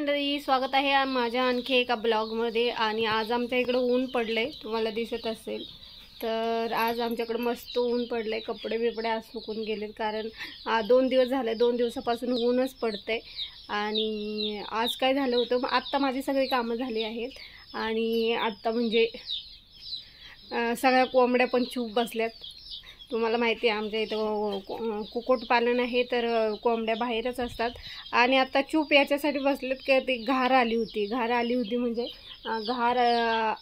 मंडळी, स्वागत आहे माझ्या आणखी एका ब्लॉगमध्ये। आणि आज आमच्या इकडे ऊन पडले, तुम्हाला दिसत असेल तर आज आमच्याकडे मस्त ऊन पडले। कपडे बिपडे आज सुकून गेलेत, कारण 2 दिवस झाले, 2 दिवसापासून ऊनच पडते। आणि आज काय झालं होतं, आत्ता माझी सगळी कामं झाली आहेत आणि आत्ता म्हणजे सगळ्या कोंबड्या पण चूप बसल्यात। तुम्हाला माहिती आहे आमच्या इथं कुक्कुटपालन आहे, तर कोंबड्या बाहेरच असतात। आणि आता चूप याच्यासाठी बसलेत की ती घार आली होती म्हणजे घार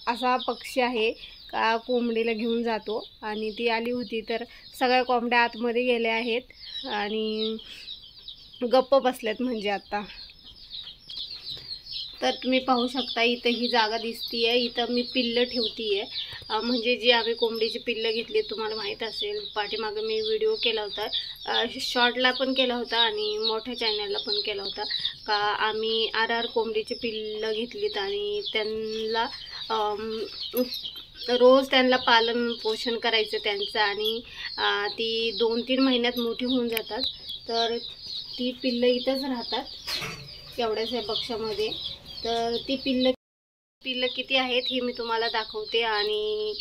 असा पक्षी आहे का कोंबडीला घेऊन जातो, आणि ती आली होती तर सगळ्या कोंबड्या आतमध्ये गेल्या आहेत आणि गप्प बसल्यात म्हणजे आता। तर तुम्ही पाहू शकता इथं ही जागा दिसतीये, इथं मी पिल्लं ठेवतीये। म्हणजे जी आम्ही कोंबडीची पिल्लं घेतली तुम्हाला माहीत असेल, पाठीमागे मी व्हिडिओ केला होता, शॉर्टला पण केला होता आणि मोठ्या चॅनलला पण केला होता का आम्ही आर कोंबडीची पिल्लं घेतलीत आणि त्यांना रोज त्यांना पालन पोषण करायचं त्यांचं, आणि ती 2-3 महिन्यात मोठी होऊन जातात। तर ती पिल्लं इथंच राहतात एवढ्याशा बक्षामध्ये। तर ती पिल्लं किती आहेत हे मी तुम्हाला दाखवते। आणि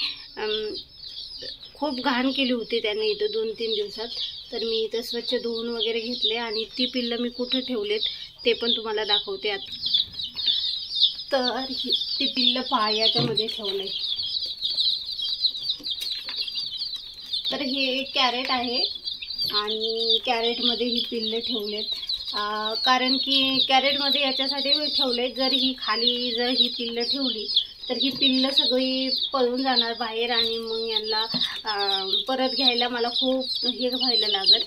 खूप घाण केली होती त्यांनी इथं 2-3 दिवसात, तर मी इथं स्वच्छ धुवून वगैरे घेतले आणि ती पिल्लं मी कुठं ठेवलेत ते पण तुम्हाला दाखवते आता। तर ती पिल्लं पहा याच्यामध्ये ठेवलंय। तर हे एक कॅरेट आहे आणि कॅरेटमध्ये ही पिल्लं ठेवलेत, कारण की कॅरेटमध्ये याच्यासाठी ठेवले, जर ही खाली जर ही पिल्लं ठेवली तर ही पिल्लं सगळी पळून जाणार बाहेर आणि मग यांना परत घ्यायला मला खूप हे व्हायला लागल।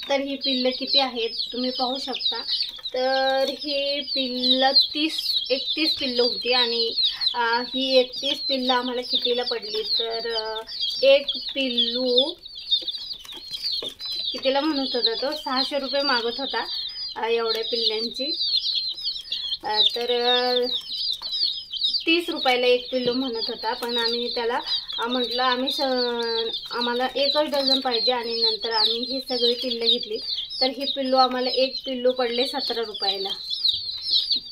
तर ही पिल्लं किती आहेत तुम्ही पाहू शकता। तर हे पिल्लं 31 पिल्लं होती आणि ही 31 पिल्लं आम्हाला कितीला पडली, तर एक पिल्लू कितीला म्हणत होता तो 600 रुपये मागत होता एवढ्या पिल्ल्यांची। तर 30 रुपयाला एक पिल्लू म्हणत होता, पण आम्ही त्याला म्हटलं आम्हाला 1 डझन पाहिजे आणि नंतर आम्ही ही सगळी पिल्लं घेतली। तर ही पिल्लू आम्हाला एक पिल्लू पडले 17 रुपयाला।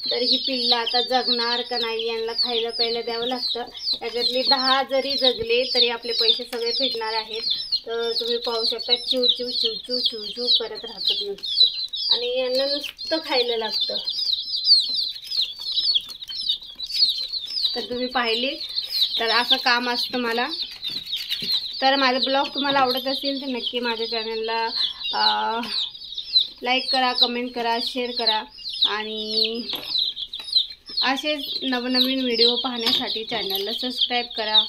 तर ही पिल्लं आता जगणार का नाही, यांना खायला प्यायला द्यावं लागतं। त्याच्यातली 10 जरी जगले तरी आपले पैसे सगळे फिटणार आहेत। तर तुम्ही पाहू शकता चिव चिव चिव चिव चिव चिव करत राहतात नुसतं, आणि यांना नुसतं खायला लागतं। तर तुम्ही पाहिली तर असं काम असतं मला। तर माझा ब्लॉग तुम्हाला आवडत असेल तर नक्की माझ्या चॅनलला लाईक करा, कमेंट करा, शेअर करा, आणि असेच नवनवीन व्हिडिओ पाहण्यासाठी चॅनलला सबस्क्राईब करा।